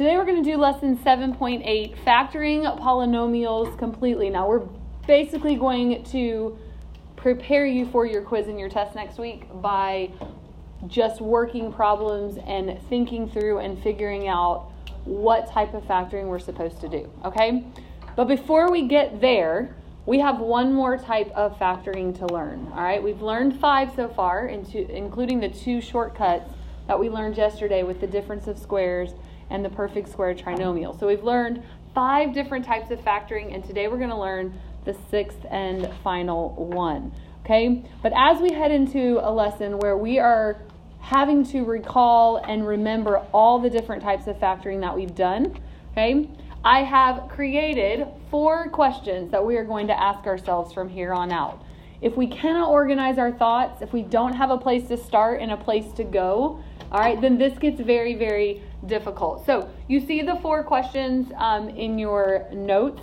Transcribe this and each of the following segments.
Today we're going to do lesson 7.8, factoring polynomials completely. Now we're basically going to prepare you for your quiz and your test next week by just working problems and thinking through and figuring out what type of factoring we're supposed to do, okay? But before we get there, we have one more type of factoring to learn, all right? We've learned 5 so far, including the 2 shortcuts that we learned yesterday with the difference of squares and the perfect square trinomial. So we've learned 5 different types of factoring, and today we're going to learn the 6th and final one, okay? But as we head into a lesson where we are having to recall and remember all the different types of factoring that we've done, okay, I have created 4 questions that we are going to ask ourselves from here on out. If we cannot organize our thoughts, if we don't have a place to start and a place to go, all right, then this gets very, very difficult. So you see the 4 questions in your notes.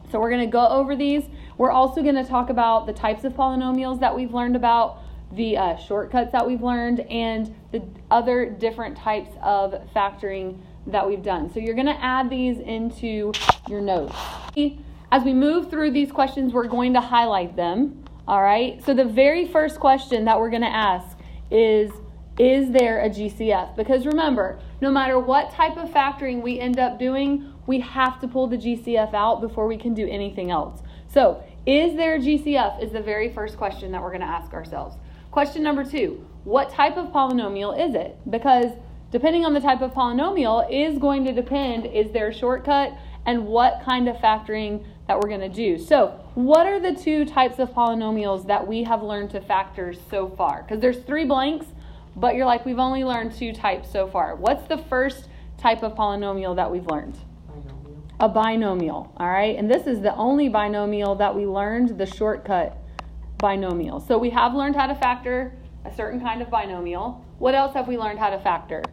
So we're going to go over these. We're also going to talk about the types of polynomials that we've learned about, the shortcuts that we've learned, and the other different types of factoring that we've done. So you're going to add these into your notes. As we move through these questions, we're going to highlight them. All right. So the very first question that we're going to ask is there a GCF? Because remember, no matter what type of factoring we end up doing, we have to pull the GCF out before we can do anything else. So, is there a GCF is the very first question that we're going to ask ourselves. Question number 2, what type of polynomial is it? Because depending on the type of polynomial is going to depend, is there a shortcut and what kind of factoring that we're going to do. So, what are the 2 types of polynomials that we have learned to factor so far? Because there's 3 blanks, but you're like, we've only learned 2 types so far. What's the first type of polynomial that we've learned? Binomial. A binomial, all right? And this is the only binomial that we learned, the shortcut binomial. So we have learned how to factor a certain kind of binomial. What else have we learned how to factor?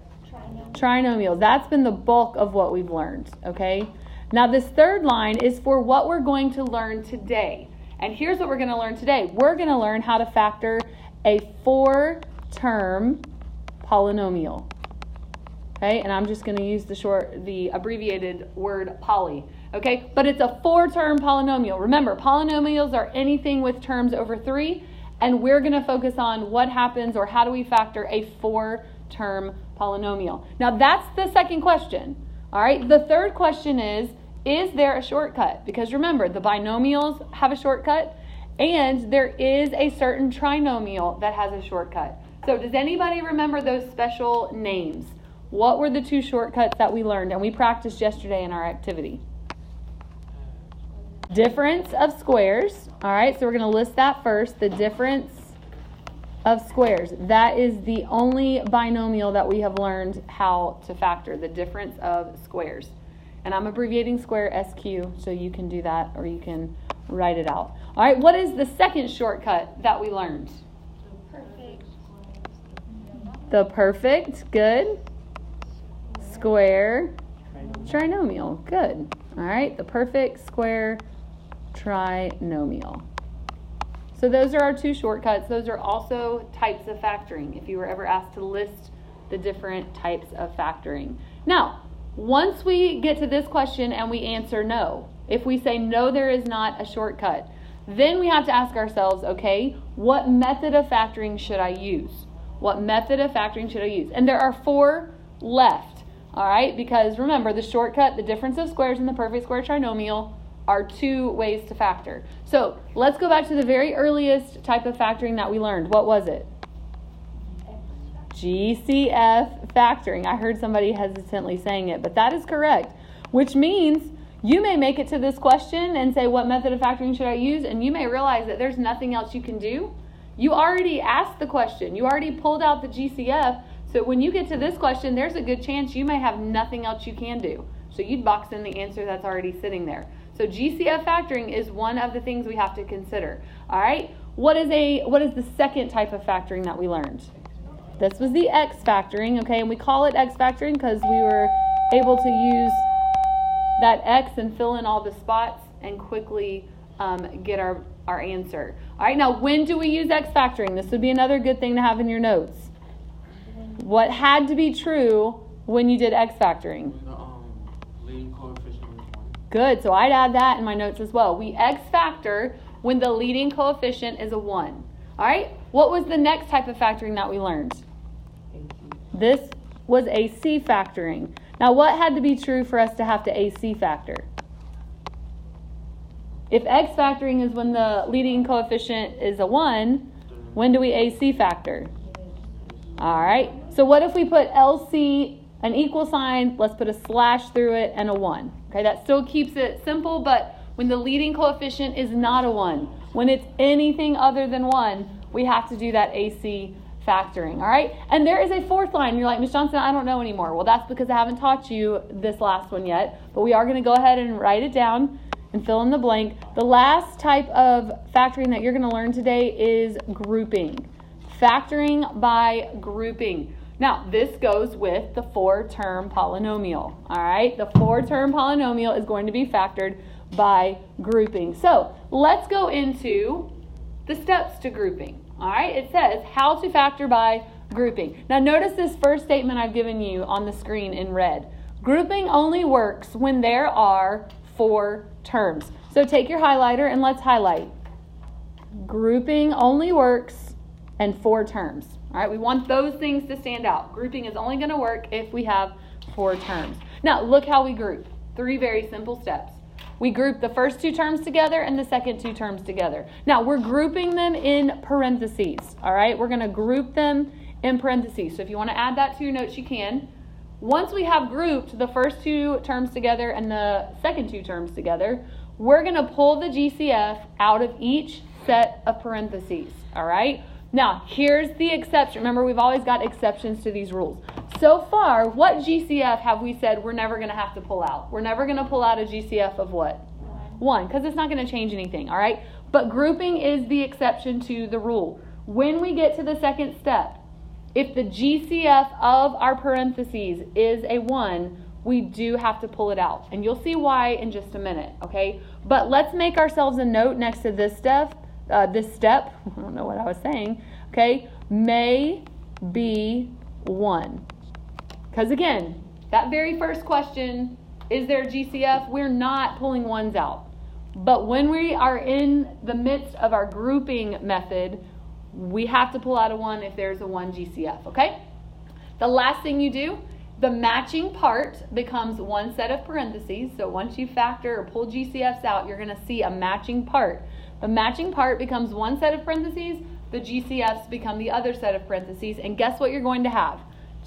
Trinomials. That's been the bulk of what we've learned, okay? Now this third line is for what we're going to learn today. And here's what we're going to learn today. We're going to learn how to factor a 4-term polynomial. Okay, and I'm just going to use the abbreviated word poly. Okay, but it's a 4-term polynomial. Remember, polynomials are anything with terms over 3, and we're going to focus on what happens or how do we factor a 4-term polynomial. Now that's the second question. All right, the third question is there a shortcut? Because remember, the binomials have a shortcut, and there is a certain trinomial that has a shortcut. So does anybody remember those special names? What were the 2 shortcuts that we learned and we practiced yesterday in our activity? Difference of squares. All right, so we're going to list that first. The difference of squares. That is the only binomial that we have learned how to factor, the difference of squares. And I'm abbreviating square SQ, so you can do that or you can write it out. All right, what is the second shortcut that we learned? The perfect, good. Square, trinomial, good. All right, the perfect square trinomial. So those are our 2 shortcuts. Those are also types of factoring, if you were ever asked to list the different types of factoring. Now, once we get to this question and we answer no, if we say no, there is not a shortcut, then we have to ask ourselves, okay, what method of factoring should I use? What method of factoring should I use? And there are 4 left, all right? Because remember, the shortcut, the difference of squares, and the perfect square trinomial are 2 ways to factor. So let's go back to the very earliest type of factoring that we learned. What was it? GCF factoring. I heard somebody hesitantly saying it, but that is correct, which means you may make it to this question and say, what method of factoring should I use? And you may realize that there's nothing else you can do. You already asked the question. You already pulled out the GCF. So when you get to this question, there's a good chance you may have nothing else you can do. So you'd box in the answer that's already sitting there. So GCF factoring is one of the things we have to consider. All right. What is the second type of factoring that we learned? This was the X factoring. Okay, and we call it X factoring because we were able to use that X and fill in all the spots and quickly get our answer. All right, now when do we use X factoring? This would be another good thing to have in your notes. What had to be true when you did X factoring? leading coefficient is 1. Good, so I'd add that in my notes as well. We X factor when the leading coefficient is a 1. All right, what was the next type of factoring that we learned? This was AC factoring. Now, what had to be true for us to have to AC factor? If X factoring is when the leading coefficient is a 1, when do we AC factor? All right, so what if we put LC, an equal sign, let's put a slash through it, and a 1. Okay, that still keeps it simple, but when the leading coefficient is not a 1, when it's anything other than 1, we have to do that AC factoring, all right? And there is a fourth line. You're like, Ms. Johnson, I don't know anymore. Well, that's because I haven't taught you this last one yet, but we are going to go ahead and write it down and fill in the blank. The last type of factoring that you're going to learn today is grouping. Factoring by grouping. Now, this goes with the 4-term polynomial, all right? The 4-term polynomial is going to be factored by grouping. So, let's go into the steps to grouping, all right? It says how to factor by grouping. Now, notice this first statement I've given you on the screen in red. Grouping only works when there are 4 terms. So, take your highlighter and let's highlight. Grouping only works in 4 terms. All right, we want those things to stand out. Grouping is only going to work if we have 4 terms. Now, look how we group. 3 very simple steps. We group the first 2 terms together and the second 2 terms together. Now, we're grouping them in parentheses. All right, we're going to group them in parentheses. So if you want to add that to your notes, you can. Once we have grouped the first 2 terms together and the second 2 terms together, we're going to pull the GCF out of each set of parentheses. All right. Now, here's the exception. Remember, we've always got exceptions to these rules. So far, what GCF have we said we're never going to have to pull out? We're never going to pull out a GCF of what? 1, because it's not going to change anything, all right? But grouping is the exception to the rule. When we get to the second step, if the GCF of our parentheses is a 1, we do have to pull it out. And you'll see why in just a minute, okay? But let's make ourselves a note next to this step. I don't know what I was saying, okay, may be 1. Because again, that very first question, is there a GCF? We're not pulling 1s out. But when we are in the midst of our grouping method, we have to pull out a 1 if there's a 1 GCF, okay? The last thing you do, the matching part becomes 1 set of parentheses. So once you factor or pull GCFs out, you're going to see a matching part. The matching part becomes 1 set of parentheses, the GCFs become the other set of parentheses, and guess what you're going to have?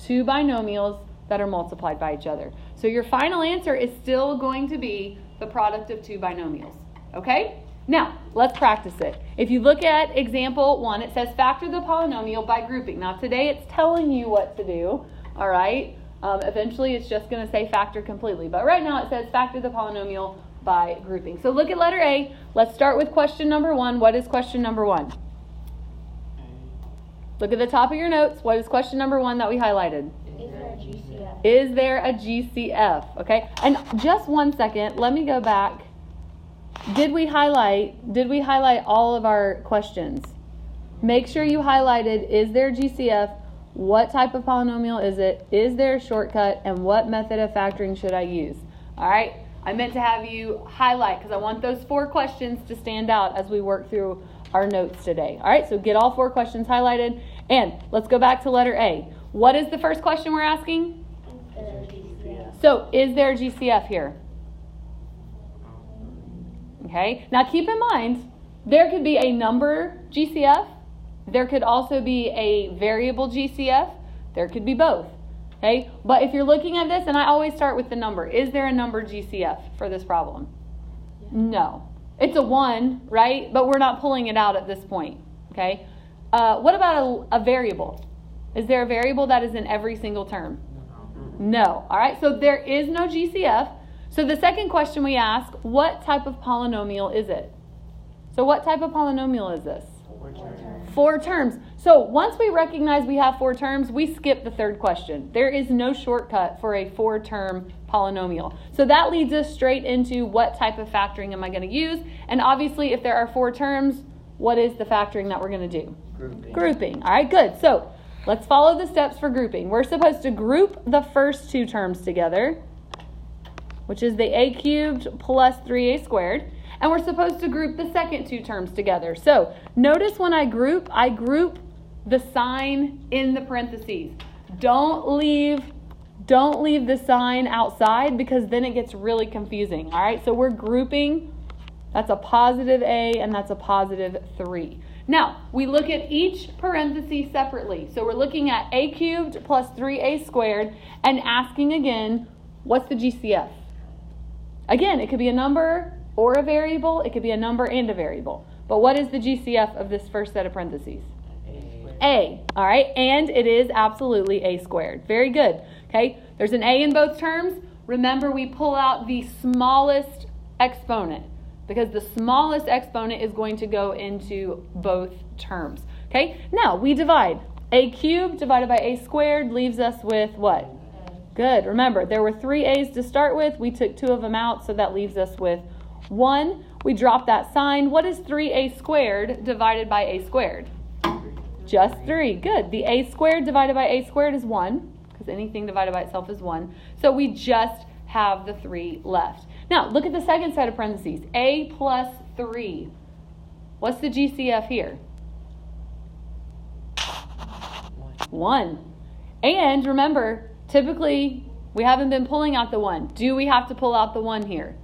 2 binomials that are multiplied by each other. So your final answer is still going to be the product of 2 binomials, okay? Now, let's practice it. If you look at example 1, it says factor the polynomial by grouping. Now, today it's telling you what to do, all right? Eventually it's just going to say factor completely, but right now it says factor the polynomial by grouping. So look at letter A. Let's start with question number 1. What is question number 1? Look at the top of your notes. What is question number 1 that we highlighted? Is there a GCF? Is there a GCF? Okay. And just 1 second. Let me go back. Did we highlight all of our questions? Make sure you highlighted, is there a GCF? What type of polynomial is it? Is there a shortcut? And what method of factoring should I use? All right. I meant to have you highlight because I want those 4 questions to stand out as we work through our notes today. All right, so get all 4 questions highlighted. And let's go back to letter A. What is the first question we're asking? Is there a GCF? So, is there a GCF here? Okay, now keep in mind, there could be a number GCF. There could also be a variable GCF. There could be both. Okay, but if you're looking at this, and I always start with the number, is there a number GCF for this problem? Yeah. No. It's a 1, right? But we're not pulling it out at this point. Okay. What about a variable? Is there a variable that is in every single term? No. All right, so there is no GCF. So the second question we ask, what type of polynomial is it? So what type of polynomial is this? 4 terms. So once we recognize we have 4 terms, we skip the third question. There is no shortcut for a 4-term polynomial. So that leads us straight into what type of factoring am I going to use? And obviously, if there are 4 terms, what is the factoring that we're going to do? Grouping. All right, good. So let's follow the steps for grouping. We're supposed to group the first 2 terms together. which is the a cubed plus 3a squared. And we're supposed to group the second two terms together. So notice when I group the sign in the parentheses. Don't leave the sign outside because then it gets really confusing. All right, so we're grouping. That's a positive a and that's a positive 3. Now, we look at each parenthesis separately. So we're looking at a cubed plus 3a squared and asking again, what's the GCF? Again, it could be a number or a variable. It could be a number and a variable. But what is the GCF of this first set of parentheses? A. All right, and it is absolutely a squared. Very good. Okay, there's an a in both terms. Remember, we pull out the smallest exponent because the smallest exponent is going to go into both terms. Okay, now we divide. A cubed divided by a squared leaves us with what? Good. Remember, there were 3 a's to start with. We took 2 of them out, so that leaves us with 1. We drop that sign. What is 3a squared divided by a squared? Just 3. Good. The a squared divided by a squared is 1, because anything divided by itself is 1. So we just have the 3 left. Now, look at the second set of parentheses. A plus 3. What's the GCF here? 1. And remember, typically, we haven't been pulling out the 1. Do we have to pull out the 1 here?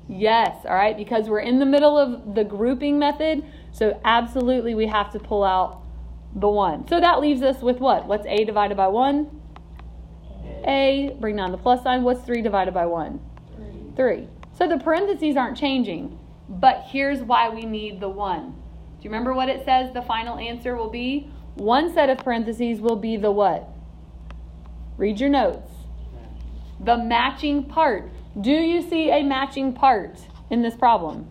Yes, all right, because we're in the middle of the grouping method, so absolutely we have to pull out the 1. So that leaves us with what? What's a divided by 1? A. Bring down the plus sign. What's 3 divided by 1? 3. So the parentheses aren't changing, but here's why we need the 1. Do you remember what it says the final answer will be? One set of parentheses will be the what? Read your notes. The matching part. Do you see a matching part in this problem?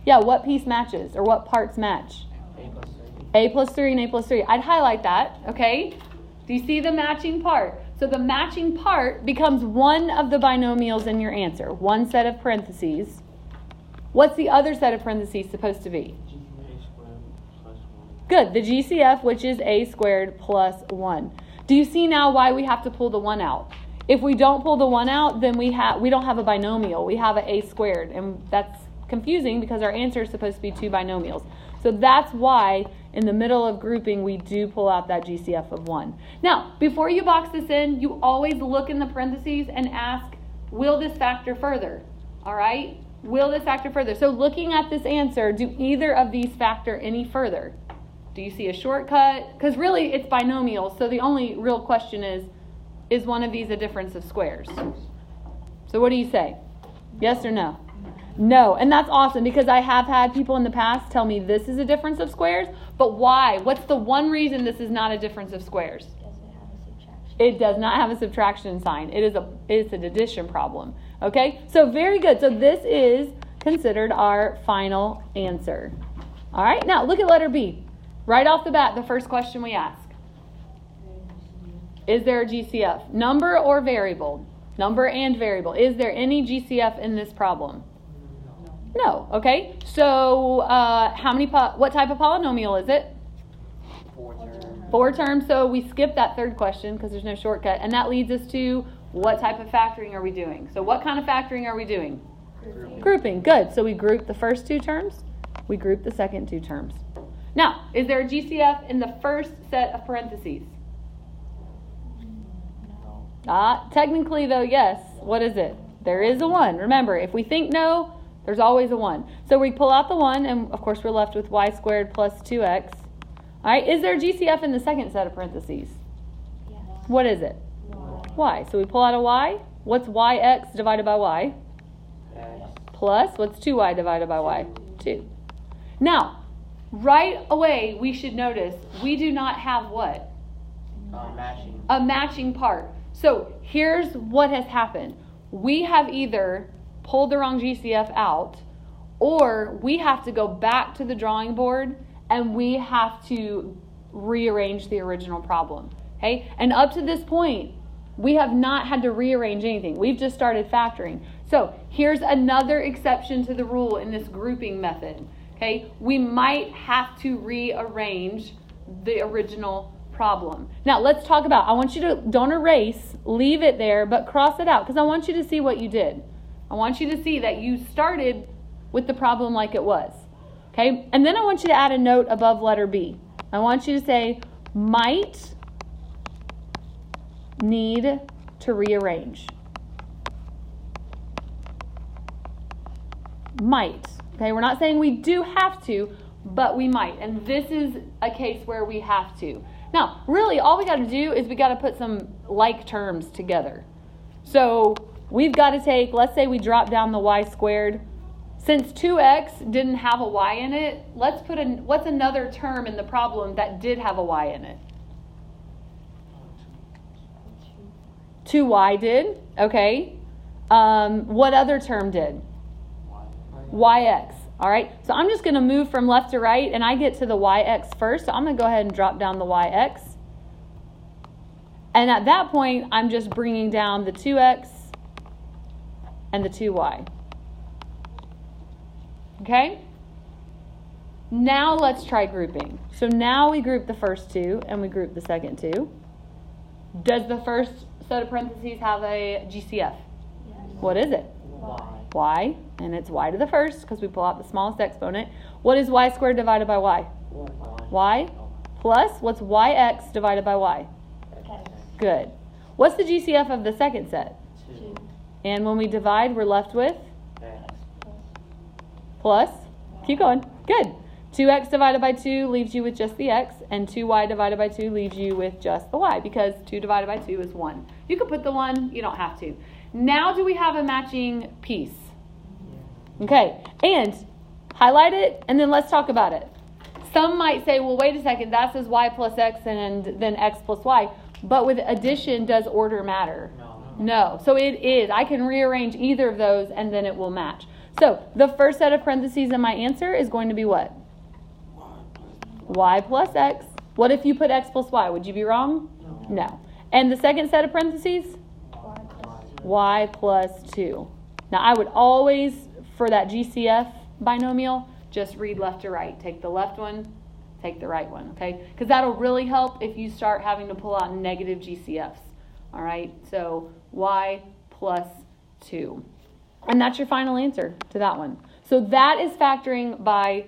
Yeah, what piece matches or what parts match? A plus 3 and a plus 3. I'd highlight that, okay? Do you see the matching part? So the matching part becomes one of the binomials in your answer. One set of parentheses. What's the other set of parentheses supposed to be? Good, the GCF, which is a squared plus 1. Do you see now why we have to pull the 1 out? If we don't pull the 1 out, then we don't have a binomial. We have an a squared, and that's confusing because our answer is supposed to be 2 binomials. So that's why in the middle of grouping, we do pull out that GCF of 1. Now, before you box this in, you always look in the parentheses and ask, will this factor further? All right? Will this factor further? So looking at this answer, do either of these factor any further? Do you see a shortcut? Because really, it's binomial, so the only real question is one of these a difference of squares? So what do you say? Yes or no? No, and that's awesome because I have had people in the past tell me this is a difference of squares, but why? What's the one reason this is not a difference of squares? It does not have a subtraction sign. It's an addition problem. Okay, so very good. So this is considered our final answer. All right, now look at letter B. Right off the bat, the first question we ask. Is there a GCF? Number or variable? Number and variable. Is there any GCF in this problem? No. Okay. So what type of polynomial is it? 4 terms. 4 terms. So we skip that third question because there's no shortcut. And that leads us to what type of factoring are we doing? So what kind of factoring are we doing? Grouping. Good. So we group the first 2 terms. We group the second 2 terms. Now, is there a GCF in the first set of parentheses? Technically, though, yes. What is it? There is a 1. Remember, if we think no, there's always a 1. So we pull out the 1, and of course we're left with y squared plus 2x. All right, is there a GCF in the second set of parentheses? Yes. What is it? Y. So we pull out a y. What's yx divided by y? X. Plus, what's 2y divided by y? 2. Now, right away, we should notice we do not have what? Matching. A matching part. So here's what has happened. We have either pulled the wrong GCF out, or we have to go back to the drawing board and we have to rearrange the original problem. Okay? And up to this point, we have not had to rearrange anything. We've just started factoring. So here's another exception to the rule in this grouping method. Okay? We might have to rearrange the original problem. Now let's talk about, I want you to, don't erase, leave it there, but cross it out because I want you to see what you did. I want you to see that you started with the problem like it was. Okay? And then I want you to add a note above letter B. I want you to say, might need to rearrange. Might. Okay, we're not saying we do have to, but we might. And this is a case where we have to. Now, really, all we got to do is we got to put some like terms together. So we've got to take, let's say we drop down the y squared. Since 2x didn't have a y in it, let's put in, what's another term in the problem that did have a y in it? 2y did, okay. What other term did? Yx. All right, so I'm just going to move from left to right, and I get to the yx first. So I'm going to go ahead and drop down the yx. And at that point, I'm just bringing down the 2x and the 2y. Okay? Now let's try grouping. So now we group the first two, and we group the second two. Does the first set of parentheses have a GCF? Yes. What is it? Y, and it's y to the first because we pull out the smallest exponent. What is y squared divided by y? Y plus, what's yx divided by y? Good. What's the GCF of the second set? 2. And when we divide, we're left with? Plus, keep going. Good. 2x divided by 2 leaves you with just the x, and 2y divided by 2 leaves you with just the y, because 2 divided by 2 is 1. You could put the 1, you don't have to. Now do we have a matching piece? Okay, and highlight it, and then let's talk about it. Some might say, well, wait a second, that says y plus x and then x plus y, but with addition, does order matter? No. So it is. I can rearrange either of those, and then it will match. So the first set of parentheses in my answer is going to be what? Y plus x. What if you put x plus y? Would you be wrong? No. And the second set of parentheses? Y plus 2. Now I would always, for that GCF binomial, just read left to right. Take the left one, take the right one, okay? Because that'll really help if you start having to pull out negative GCFs. All right, so y plus 2. And that's your final answer to that one. So that is factoring by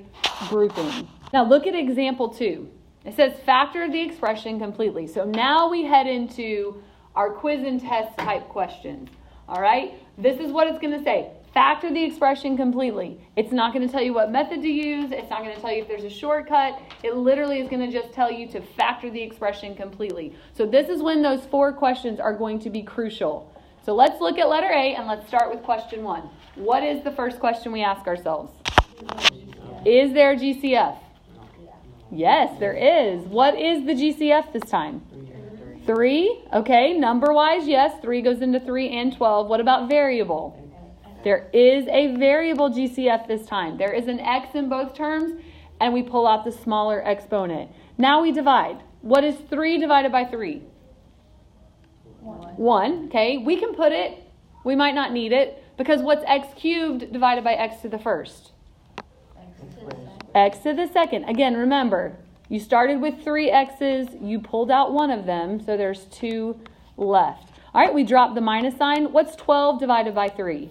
grouping. Now look at example 2. It says factor the expression completely. So now we head into our quiz and test type questions. All right, this is what it's going to say. Factor the expression completely. It's not going to tell you what method to use. It's not going to tell you if there's a shortcut. It literally is going to just tell you to factor the expression completely. So this is when those 4 questions are going to be crucial. So let's look at letter A, and let's start with question 1. What is the first question we ask ourselves? Is there a GCF? Yes, there is. What is the GCF this time? 3. Okay, number-wise, yes. 3 goes into 3 and 12. What about variable? There is a variable GCF this time. There is an x in both terms, and we pull out the smaller exponent. Now we divide. What is 3 divided by 3? 1. Okay, we can put it. We might not need it, because what's x cubed divided by x to the first? X to the second. Again, remember, you started with 3 x's. You pulled out one of them, so there's 2 left. All right, we drop the minus sign. What's 12 divided by 3?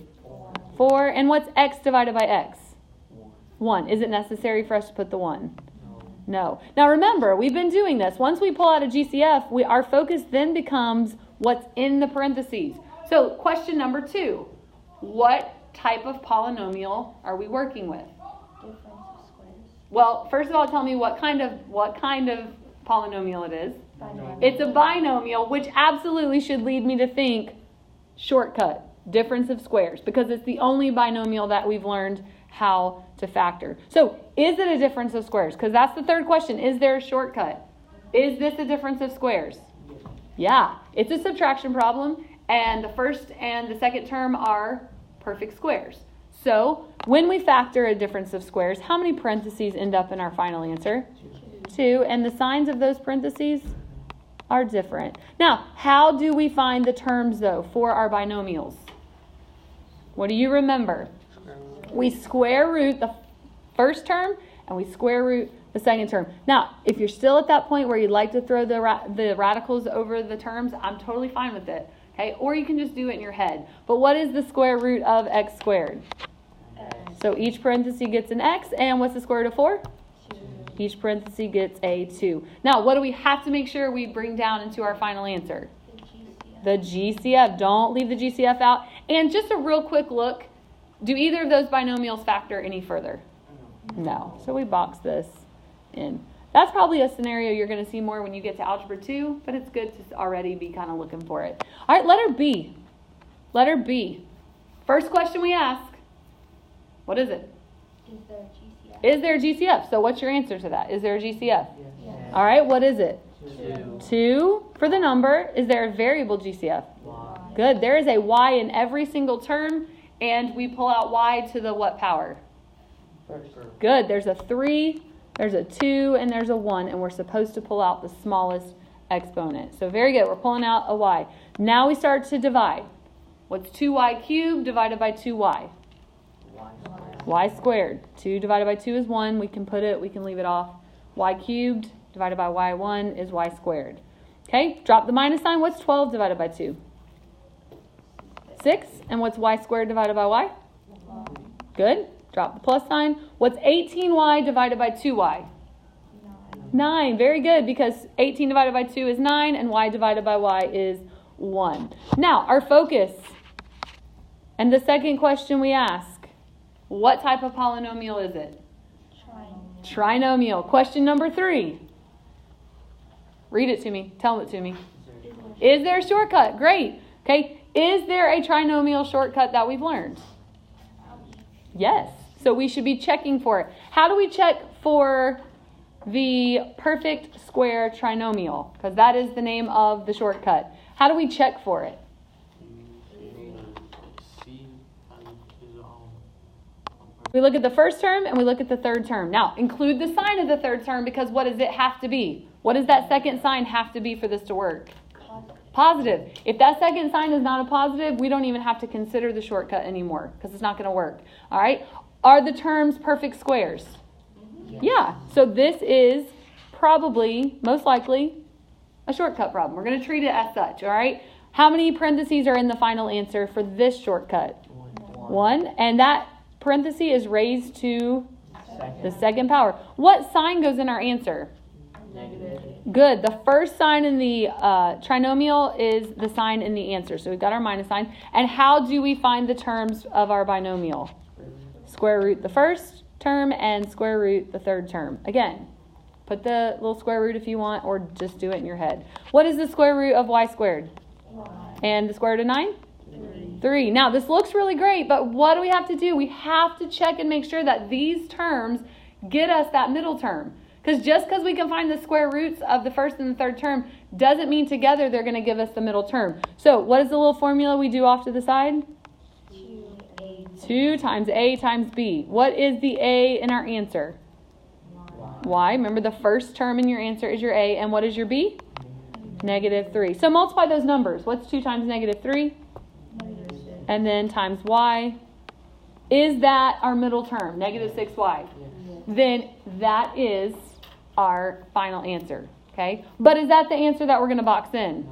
4. And what's x divided by x? 1. Is it necessary for us to put the 1? No. Now remember, we've been doing this. Once we pull out a GCF, our focus then becomes what's in the parentheses. So question number 2. What type of polynomial are we working with? Difference of squares. Well, first of all, tell me what kind of polynomial it is. Binomial. It's a binomial, which absolutely should lead me to think shortcut, difference of squares, because it's the only binomial that we've learned how to factor. So is it a difference of squares? Because that's the third question. Is there a shortcut? Is this a difference of squares? Yeah, it's a subtraction problem, and the first and the second term are perfect squares. So when we factor a difference of squares, how many parentheses end up in our final answer? 2. And the signs of those parentheses are different. Now, how do we find the terms, though, for our binomials? What do you remember? We square root the first term, and we square root the second term. Now, if you're still at that point where you'd like to throw the radicals over the terms, I'm totally fine with it. Okay, or you can just do it in your head. But what is the square root of x squared? So each parenthesis gets an x, and what's the square root of 4? 2. Each parenthesis gets a 2. Now, what do we have to make sure we bring down into our final answer? The The GCF. GCF. Don't leave the GCF out. And just a real quick look, do either of those binomials factor any further? No. So we box this in. That's probably a scenario you're going to see more when you get to Algebra 2, but it's good to already be kind of looking for it. All right, letter B. Letter B. First question we ask, what is it? Is there a GCF? Is there a GCF? So what's your answer to that? Is there a GCF? Yes. All right, what is it? 2. 2 for the number. Is there a variable GCF? Y. Good. There is a y in every single term, and we pull out y to the what power? Good. There's a 3, there's a 2, and there's a 1, and we're supposed to pull out the smallest exponent. So very good. We're pulling out a y. Now we start to divide. What's 2y cubed divided by 2y? Y squared. 2 divided by 2 is 1. We can put it, we can leave it off. Y cubed divided by y1 is y squared. Okay, drop the minus sign. What's 12 divided by 2? 6. And what's y squared divided by y? Good. Drop the plus sign. What's 18y divided by 2y? 9. Very good, because 18 divided by 2 is 9, and y divided by y is 1. Now, our focus. And the second question we ask, what type of polynomial is it? Trinomial. Question number 3. Read it to me. Tell it to me. Is there a shortcut? Great. Okay. Is there a trinomial shortcut that we've learned? Yes. So we should be checking for it. How do we check for the perfect square trinomial? Because that is the name of the shortcut. How do we check for it? We look at the first term and we look at the third term. Now, include the sign of the third term, because what does it have to be? What does that second sign have to be for this to work? Positive. If that second sign is not a positive, we don't even have to consider the shortcut anymore, because it's not going to work. All right? Are the terms perfect squares? Yeah. So this is probably, most likely, a shortcut problem. We're going to treat it as such. All right? How many parentheses are in the final answer for this shortcut? 1. And that parenthesis is raised to the second power. What sign goes in our answer? Negative. Good. The first sign in the trinomial is the sign in the answer. So we've got our minus sign. And how do we find the terms of our binomial? Square root the first term and square root the third term. Again, put the little square root if you want, or just do it in your head. What is the square root of y squared? 1. And the square root of 9? 3. Now, this looks really great, but what do we have to do? We have to check and make sure that these terms get us that middle term. Because just because we can find the square roots of the first and the third term doesn't mean together they're going to give us the middle term. So what is the little formula we do off to the side? 2 times a times b. What is the a in our answer? Y. Remember, the first term in your answer is your a. And what is your b? Negative 3. So multiply those numbers. What's 2 times negative 3? And then times y. Is that our middle term? Negative 6y. Then that is our final answer. Okay? But is that the answer that we're going to box in?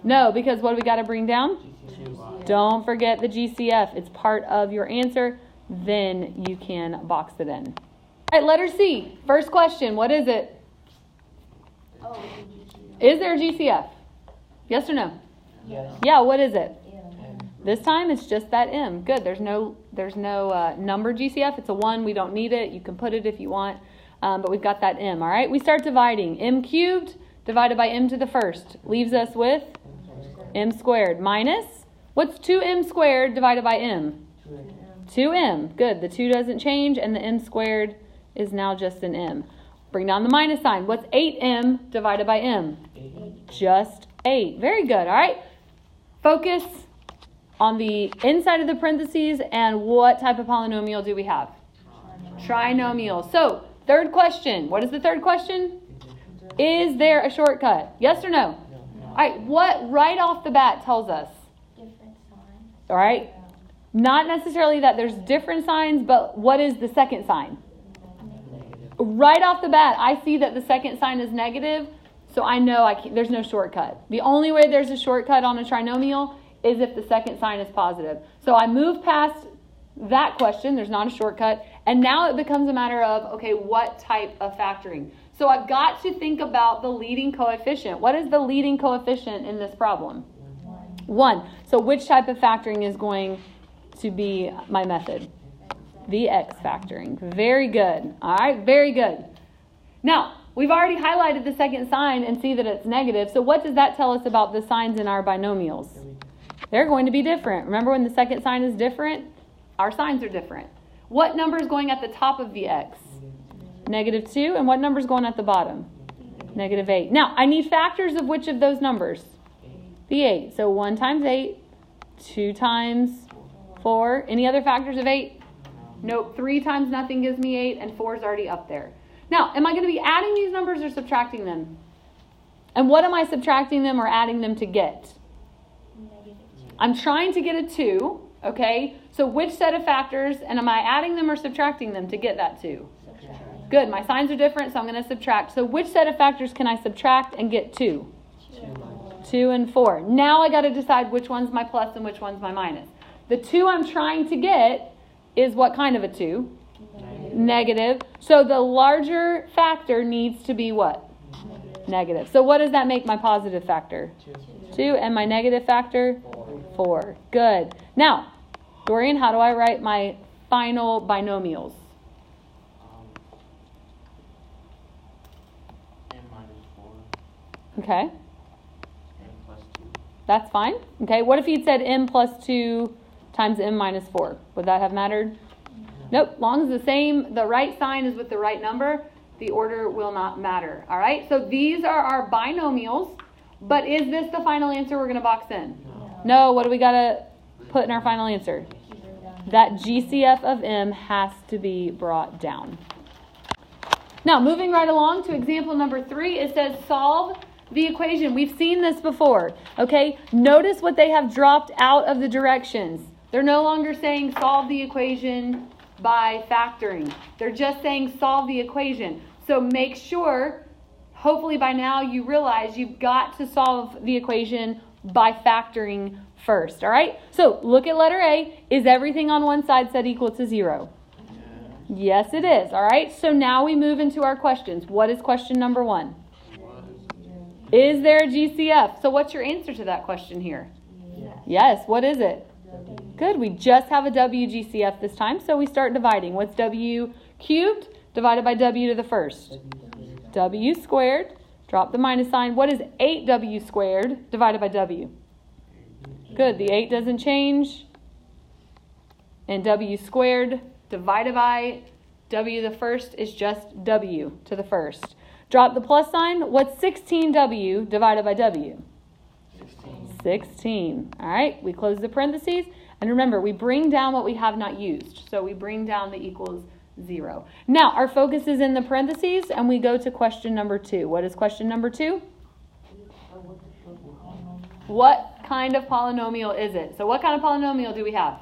No, because what do we got to bring down? Don't forget the GCF. It's part of your answer. Then you can box it in. All right, letter C. First question. What is it? Is there a GCF? Yes or no? Yes. Yeah, what is it? This time it's just that m. Good. There's no number GCF. It's a 1. We don't need it. You can put it if you want. But we've got that m. All right. We start dividing. M cubed divided by m to the first leaves us with m squared minus, what's 2m squared divided by m? 2m. Good. The 2 doesn't change, and the m squared is now just an m. Bring down the minus sign. What's 8m divided by m? 8. Just 8. Very good. All right. Focus on the inside of the parentheses, and what type of polynomial do we have? Trinomial. So, third question. What is the third question? Is there a shortcut? Yes or no? All right. What right off the bat tells us? Different signs. All right. Not necessarily that there's different signs, but what is the second sign? Right off the bat, I see that the second sign is negative, so I know there's no shortcut. The only way there's a shortcut on a trinomial is if the second sign is positive. So I move past that question. There's not a shortcut. And now it becomes a matter of, okay, what type of factoring? So I've got to think about the leading coefficient. What is the leading coefficient in this problem? 1. So which type of factoring is going to be my method? The X factoring. Very good. All right, very good. Now, we've already highlighted the second sign and see that it's negative. So what does that tell us about the signs in our binomials? They're going to be different. Remember when the second sign is different? Our signs are different. What number is going at the top of the X? -2. And what number is going at the bottom? -8. Now, I need factors of which of those numbers? The 8. So 1 times 8, 2 times 4. Any other factors of 8? Nope. 3 times nothing gives me 8, and 4 is already up there. Now, am I going to be adding these numbers or subtracting them? And what am I subtracting them or adding them to get? I'm trying to get a 2, okay? So which set of factors, and am I adding them or subtracting them to get that 2? Good. My signs are different, so I'm going to subtract. So which set of factors can I subtract and get 2? 2 and 4. Now I got to decide which one's my plus and which one's my minus. The 2 I'm trying to get is what kind of a 2? Negative. So the larger factor needs to be what? Negative. So what does that make my positive factor? 2. And my negative factor? 4. Good. Now, Dorian, how do I write my final binomials? N minus 4. Okay. N plus 2. That's fine. Okay. What if he'd said m plus 2 times m minus 4? Would that have mattered? Nope. Long as the right sign is with the right number, the order will not matter. All right. So these are our binomials. But is this the final answer we're going to box in? No. What do we got to put in our final answer? That GCF of m has to be brought down. Now, moving right along to example number 3, it says solve the equation. We've seen this before. Okay. Notice what they have dropped out of the directions. They're no longer saying solve the equation by factoring. They're just saying solve the equation. So make sure, hopefully by now you realize you've got to solve the equation by factoring first. All right? So look at letter A. Is everything on one side set equal to 0? Yes, it is. All right? So now we move into our questions. What is question number 1? Is there a GCF? So what's your answer to that question here? Yes. What is it? Good. We just have a WGCF this time, so we start dividing. What's W cubed divided by W to the first? W squared. Drop the minus sign. What is 8W squared divided by W? Good. The 8 doesn't change. And W squared divided by W to the first is just W to the first. Drop the plus sign. What's 16W divided by W? 16. All right. We close the parentheses. And remember, we bring down what we have not used. So we bring down the equals 0. Now, our focus is in the parentheses, and we go to question number 2. What is question number 2? What kind of polynomial is it? So what kind of polynomial do we have?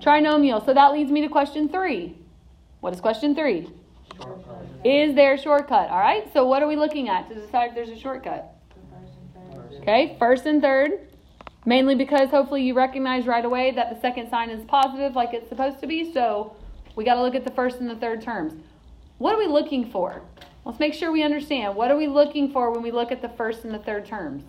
Trinomial. So that leads me to question 3. What is question 3? Shortcut. Is there a shortcut? All right. So what are we looking at to decide if there's a shortcut? Okay, first and third. Mainly because hopefully you recognize right away that the second sign is positive like it's supposed to be. So we got to look at the first and the third terms. What are we looking for? Let's make sure we understand. What are we looking for when we look at the first and the third terms?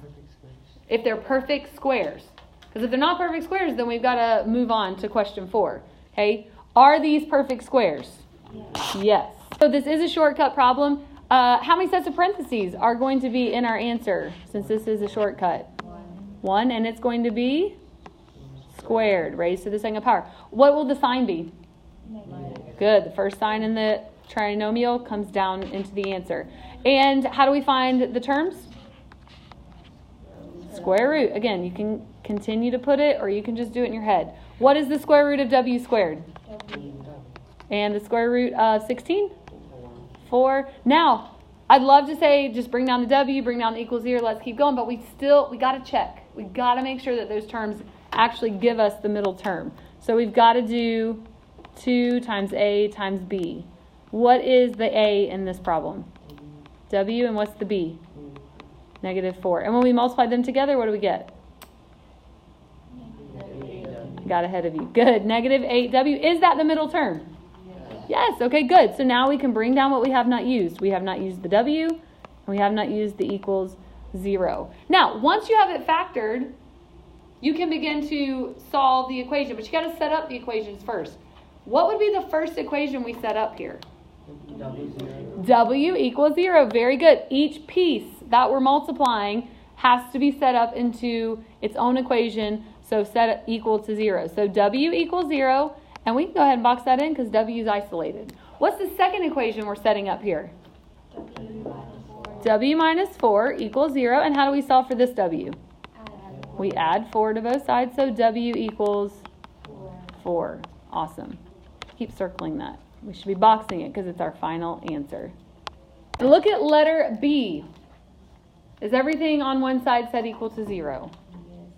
If they're perfect squares. Because if they're not perfect squares, then we've got to move on to question 4. Okay, are these perfect squares? Yes. So this is a shortcut problem. How many sets of parentheses are going to be in our answer since this is a shortcut? 1, and it's going to be squared, raised to the second power. What will the sign be? Good. The first sign in the trinomial comes down into the answer. And how do we find the terms? Square root. Again, you can continue to put it or you can just do it in your head. What is the square root of W squared? And the square root of 16? 4. Now, I'd love to say just bring down the W, bring down the equals here, let's keep going, but we got to check. We got to make sure that those terms actually give us the middle term. So we've got to do 2 times A times B. What is the A in this problem? W, and what's the B? -4. And when we multiply them together, what do we get? got ahead of you. Good. Negative 8w. Is that the middle term? Yes. Okay, good. So now we can bring down what we have not used. We have not used the w, and we have not used the equals 0. Now, once you have it factored, you can begin to solve the equation, but you got to set up the equations first. What would be the first equation we set up here? W equals 0. Very good. Each piece that we're multiplying has to be set up into its own equation, so set it equal to 0. So W equals 0, and we can go ahead and box that in because W is isolated. What's the second equation we're setting up here? W minus 4 equals 0, and how do we solve for this W? We add 4 to both sides, so W equals 4. Awesome. Keep circling that. We should be boxing it because it's our final answer. Look at letter B. Is everything on one side set equal to 0?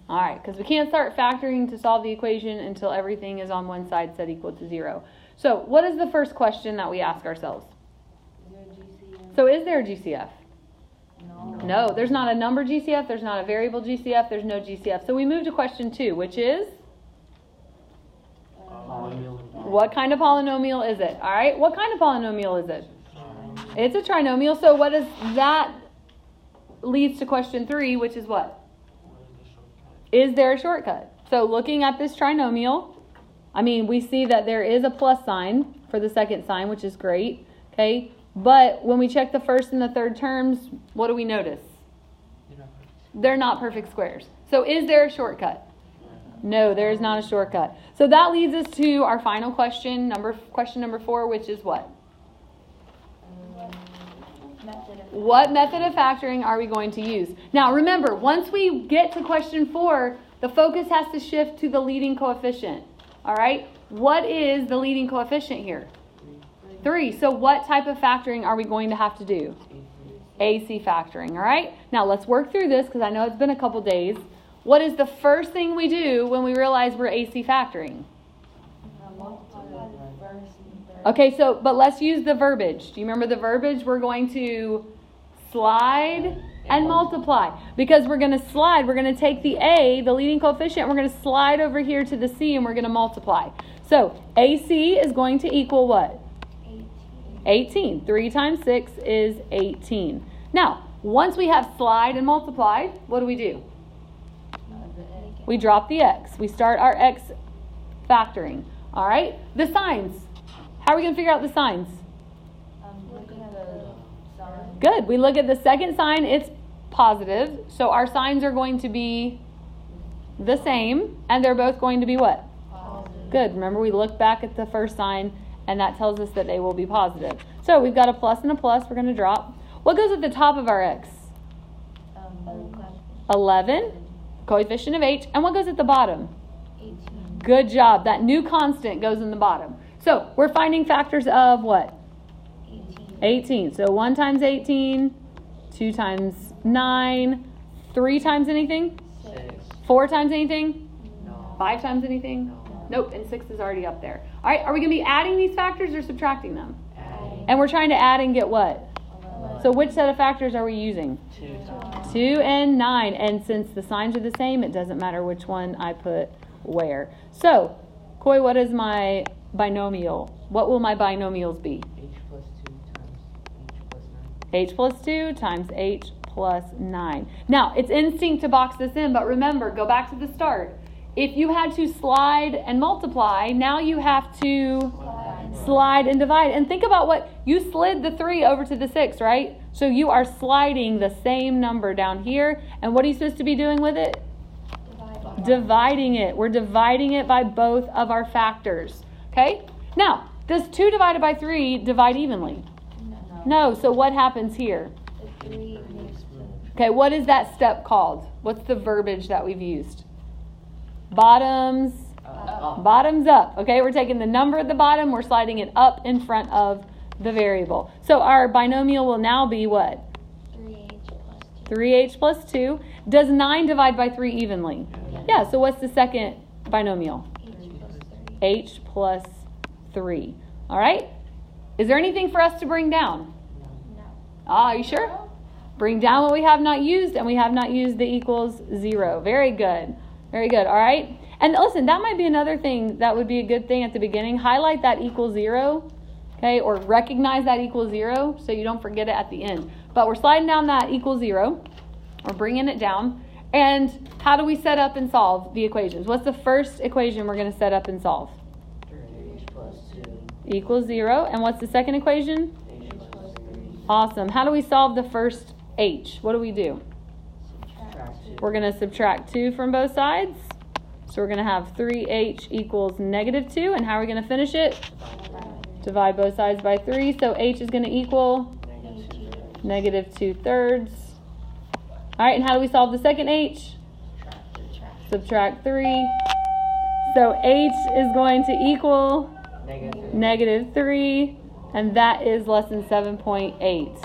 All right, because we can't start factoring to solve the equation until everything is on one side set equal to 0. So what is the first question that we ask ourselves? So is there a GCF? No, there's not a number GCF, there's not a variable GCF, there's no GCF. So we move to question 2, which is? What kind of polynomial is it? All right, what kind of polynomial is it? It's a trinomial. So what is that? Leads to question 3, which is what? Is there a shortcut? So looking at this trinomial, we see that there is a plus sign for the second sign, which is great. Okay, but when we check the first and the third terms, what do we notice? They're not perfect squares. So is there a shortcut? No, there is not a shortcut. So that leads us to our final question, question number 4, which is what? What method of factoring are we going to use? Now remember, once we get to question 4, the focus has to shift to the leading coefficient. All right? What is the leading coefficient here? 3. So what type of factoring are we going to have to do? AC factoring. All right? Now let's work through this because I know it's been a couple days. What is the first thing we do when we realize we're AC factoring? Okay, but let's use the verbiage. Do you remember the verbiage? We're going to slide and multiply. Because we're going to slide, we're going to take the A, the leading coefficient, we're going to slide over here to the C and we're going to multiply. So AC is going to equal what? 18. 3 times 6 is 18. Now, once we have slide and multiplied, what do? We drop the X. We start our X factoring. All right? The signs. How are we going to figure out the signs? Looking at the sign. Good. We look at the second sign. It's positive. So our signs are going to be the same. And they're both going to be what? Positive. Good. Remember, we look back at the first sign, and that tells us that they will be positive. So we've got a plus and a plus. We're going to drop. What goes at the top of our X? 11. Coefficient of H. And what goes at the bottom? 18. Good job. That new constant goes in the bottom. So we're finding factors of what? 18. So 1 times 18, 2 times 9, 3 times anything? 6. 4 times anything? No. 5 times anything? No. Nope, and 6 is already up there. All right, are we going to be adding these factors or subtracting them? Adding. And we're trying to add and get what? 11. So which set of factors are we using? 2 times. 2 and 9. And since the signs are the same, it doesn't matter which one I put where. So, Coy, what is my binomial? What will my binomials be? H plus 2 times H plus 9. H plus 2 times H plus 9. Now, it's instinct to box this in, but remember, go back to the start. If you had to slide and multiply, now you have to slide and divide. And think about what, you slid the 3 over to the 6, right? So you are sliding the same number down here. And what are you supposed to be doing with it? Dividing it. We're dividing it by both of our factors. Okay? Now, does 2 divided by 3 divide evenly? No. So what happens here? The 3 makes the... Okay, what is that step called? What's the verbiage that we've used? Bottoms. Bottoms up. Okay, we're taking the number at the bottom, we're sliding it up in front of the variable. So our binomial will now be what? 3h plus 2. 3h plus 2. Does 9 divide by 3 evenly? Yeah, so what's the second binomial? h plus 3. H plus 3. All right? Is there anything for us to bring down? No. Are you sure? Bring down what we have not used, and we have not used the equals 0. Very good. Very good. All right? And listen, that might be another thing that would be a good thing at the beginning. Highlight that equals 0, okay, or recognize that equals 0 so you don't forget it at the end. But we're sliding down that equals 0. We're bringing it down. And how do we set up and solve the equations? What's the first equation we're going to set up and solve? 3h plus 2. Equals 0. And what's the second equation? H plus 3. Awesome. How do we solve the first h? What do? Subtract 2. We're going to subtract 2 from both sides. So we're going to have 3h equals negative 2. And how are we going to finish it? Divide both sides by 3. So h is going to equal Negative 2 thirds. negative 2/3. All right, and how do we solve the second h? Subtract 3. So h is going to equal Negative 3. negative 3. And that is lesson 7.8.